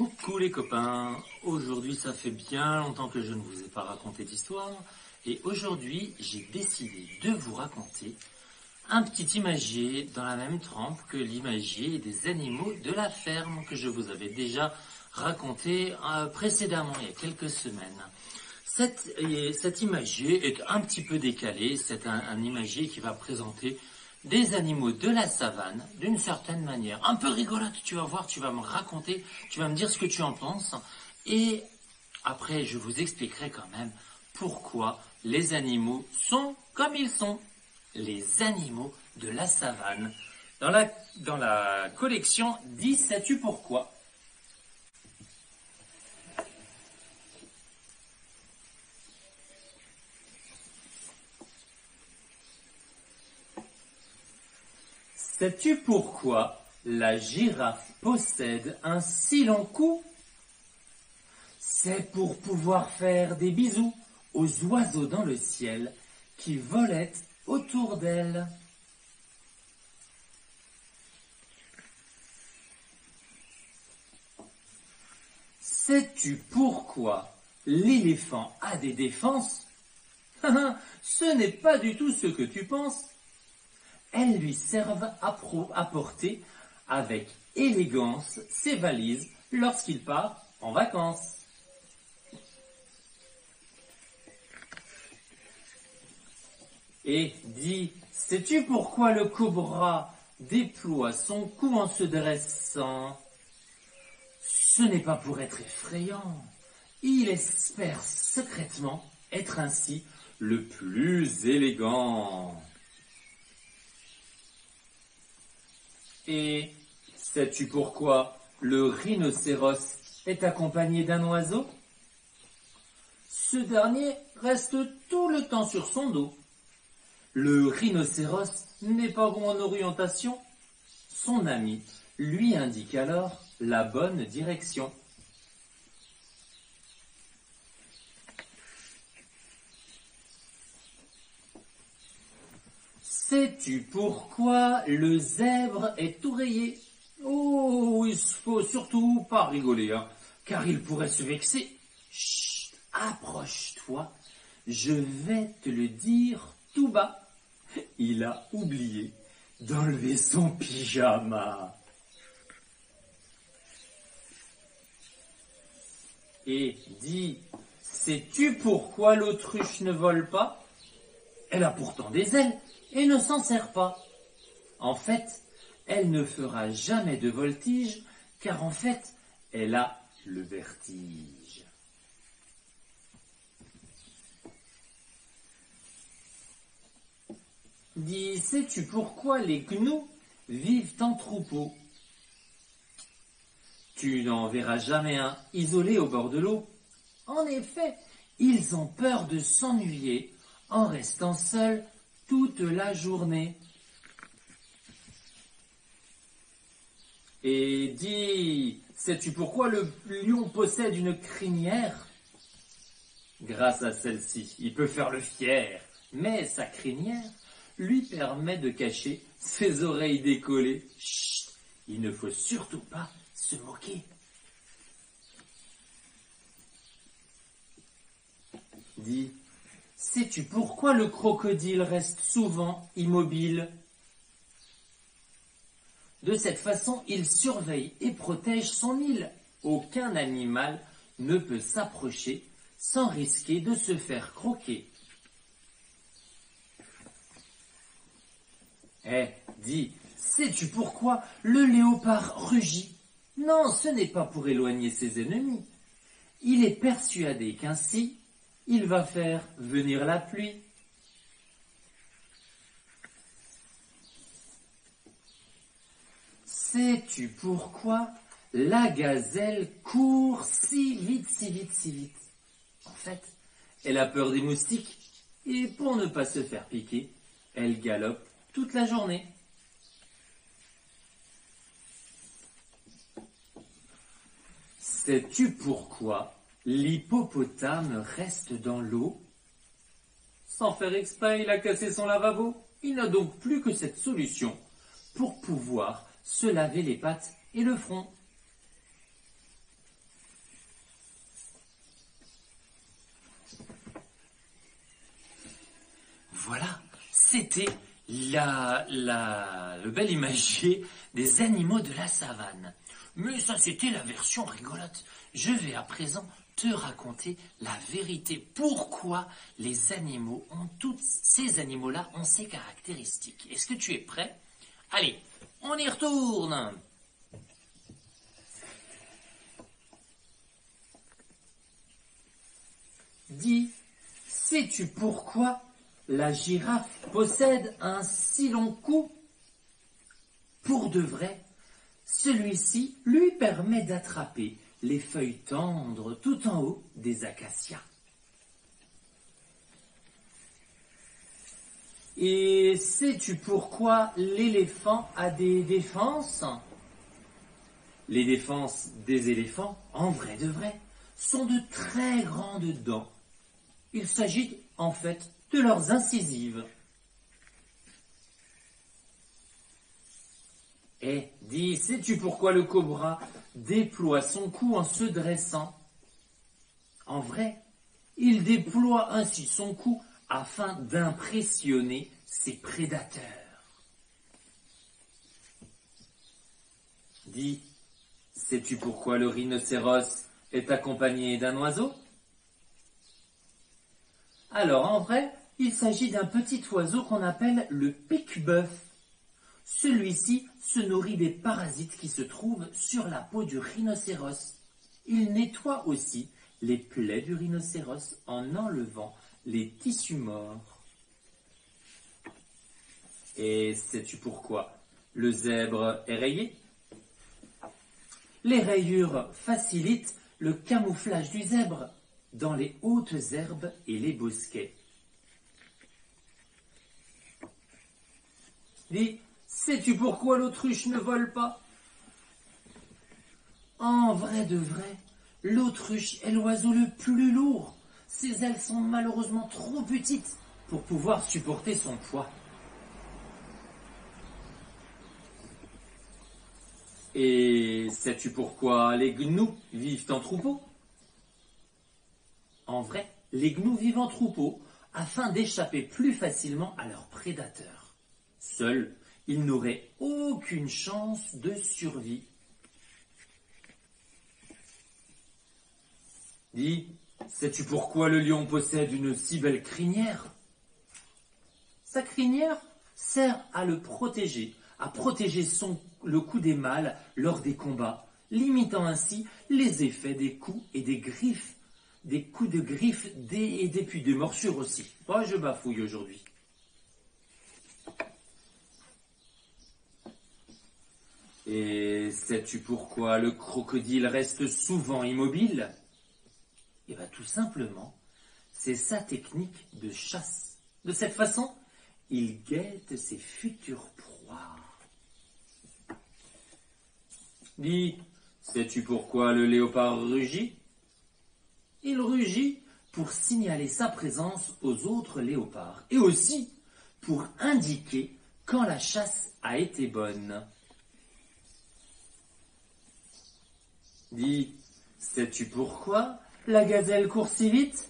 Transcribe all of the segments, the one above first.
Coucou les copains, aujourd'hui ça fait bien longtemps que je ne vous ai pas raconté d'histoire et aujourd'hui j'ai décidé de vous raconter un petit imagier dans la même trempe que l'imagier des animaux de la ferme que je vous avais déjà raconté précédemment il y a quelques semaines. Cet imagier est un petit peu décalé, c'est un imagier qui va présenter des animaux de la savane d'une certaine manière, un peu rigolote, tu vas voir, tu vas me raconter, tu vas me dire ce que tu en penses, et après je vous expliquerai quand même pourquoi les animaux sont comme ils sont, les animaux de la savane. Dans la collection 10, sais-tu pourquoi? Sais-tu pourquoi la girafe possède un si long cou? C'est pour pouvoir faire des bisous aux oiseaux dans le ciel qui volaient autour d'elle. Sais-tu pourquoi l'éléphant a des défenses? Ce n'est pas du tout ce que tu penses. Elles lui servent à porter avec élégance ses valises lorsqu'il part en vacances. Et dis, sais-tu pourquoi le cobra déploie son cou en se dressant? Ce n'est pas pour être effrayant. Il espère secrètement être ainsi le plus élégant. Et sais-tu pourquoi le rhinocéros est accompagné d'un oiseau? Ce dernier reste tout le temps sur son dos. Le rhinocéros n'est pas bon en orientation. Son ami lui indique alors la bonne direction. Sais-tu pourquoi le zèbre est tout rayé? Oh, il faut surtout pas rigoler, hein, car il pourrait se vexer. Chut, approche-toi, je vais te le dire tout bas. Il a oublié d'enlever son pyjama. Et dis, sais-tu pourquoi l'autruche ne vole pas? Elle a pourtant des ailes et ne s'en sert pas. En fait, elle ne fera jamais de voltige, car en fait, elle a le vertige. Dis, sais-tu pourquoi les gnous vivent en troupeau? Tu n'en verras jamais un isolé au bord de l'eau. En effet, ils ont peur de s'ennuyer en restant seuls toute la journée. Et dis, sais-tu pourquoi le lion possède une crinière? Grâce à celle-ci, il peut faire le fier, mais sa crinière lui permet de cacher ses oreilles décollées. Chut, il ne faut surtout pas se moquer. Dis, sais-tu pourquoi le crocodile reste souvent immobile? De cette façon, il surveille et protège son île. Aucun animal ne peut s'approcher sans risquer de se faire croquer. Dis, sais-tu pourquoi le léopard rugit? Non, ce n'est pas pour éloigner ses ennemis. Il est persuadé qu'ainsi, il va faire venir la pluie. Sais-tu pourquoi la gazelle court si vite, si vite, si vite? En fait, elle a peur des moustiques et pour ne pas se faire piquer, elle galope toute la journée. Sais-tu pourquoi l'hippopotame reste dans l'eau? Sans faire exprès, il a cassé son lavabo. Il n'a donc plus que cette solution pour pouvoir se laver les pattes et le front. Voilà, c'était le bel imagier des animaux de la savane. Mais ça, c'était la version rigolote. Je vais à présent te raconter la vérité. Pourquoi les animaux tous ces animaux-là ont ces caractéristiques. Est-ce que tu es prêt? Allez, on y retourne. Dis, sais-tu pourquoi la girafe possède un si long cou? Pour de vrai, celui-ci lui permet d'attraper les feuilles tendres tout en haut des acacias. Et sais-tu pourquoi l'éléphant a des défenses? Les défenses des éléphants, en vrai de vrai, sont de très grandes dents. Il s'agit en fait de leurs incisives. Et dis, sais-tu pourquoi le cobra déploie son cou en se dressant? En vrai, il déploie ainsi son cou afin d'impressionner ses prédateurs. Dis, sais-tu pourquoi le rhinocéros est accompagné d'un oiseau? Alors en vrai, il s'agit d'un petit oiseau qu'on appelle le pique-bœuf. Celui-ci se nourrit des parasites qui se trouvent sur la peau du rhinocéros. Il nettoie aussi les plaies du rhinocéros en enlevant les tissus morts. Et sais-tu pourquoi le zèbre est rayé? Les rayures facilitent le camouflage du zèbre dans les hautes herbes et les bosquets. Dis, sais-tu pourquoi l'autruche ne vole pas? En vrai de vrai, l'autruche est l'oiseau le plus lourd. Ses ailes sont malheureusement trop petites pour pouvoir supporter son poids. Et sais-tu pourquoi les gnous vivent en troupeau? En vrai, les gnous vivent en troupeau afin d'échapper plus facilement à leurs prédateurs. Seuls, ils n'auraient aucune chance de survie. Dis, sais-tu pourquoi le lion possède une si belle crinière? Sa crinière sert à le protéger, à protéger le cou des mâles lors des combats, limitant ainsi les effets des coups et des griffes, des coups de griffes et des morsures aussi. Oh, je bafouille aujourd'hui. Et sais-tu pourquoi le crocodile reste souvent immobile? Eh bien, tout simplement, c'est sa technique de chasse. De cette façon, il guette ses futures proies. Dis, sais-tu pourquoi le léopard rugit? Il rugit pour signaler sa présence aux autres léopards et aussi pour indiquer quand la chasse a été bonne. Dis, sais-tu pourquoi la gazelle court si vite?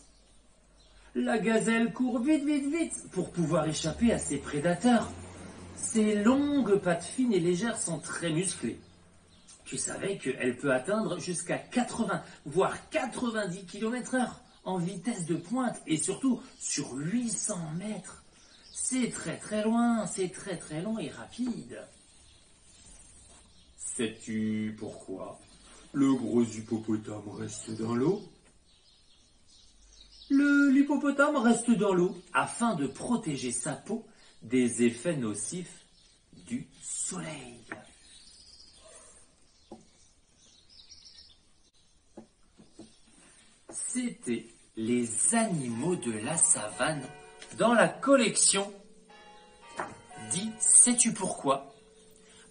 La gazelle court vite, vite, vite pour pouvoir échapper à ses prédateurs. Ses longues pattes fines et légères sont très musclées. Tu savais qu'elle peut atteindre jusqu'à 80, voire 90 km/h en vitesse de pointe et surtout sur 800 mètres. C'est très très loin, c'est très très long et rapide. Sais-tu pourquoi le gros hippopotame reste dans l'eau? L'hippopotame reste dans l'eau afin de protéger sa peau des effets nocifs du soleil. C'était les animaux de la savane dans la collection Dis, sais-tu pourquoi?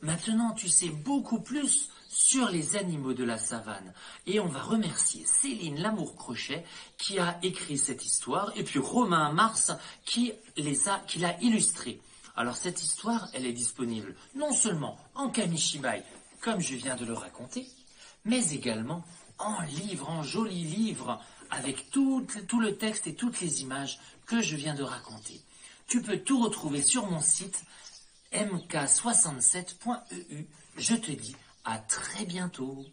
Maintenant, tu sais beaucoup plus sur les animaux de la savane. Et on va remercier Céline Lamour-Crochet qui a écrit cette histoire et puis Romain Mars qui l'a illustrée. Alors cette histoire, elle est disponible non seulement en kamishibai, comme je viens de le raconter, mais également en livre, en joli livre, avec tout le texte et toutes les images que je viens de raconter. Tu peux tout retrouver sur mon site mk67.eu. Je te dis à très bientôt.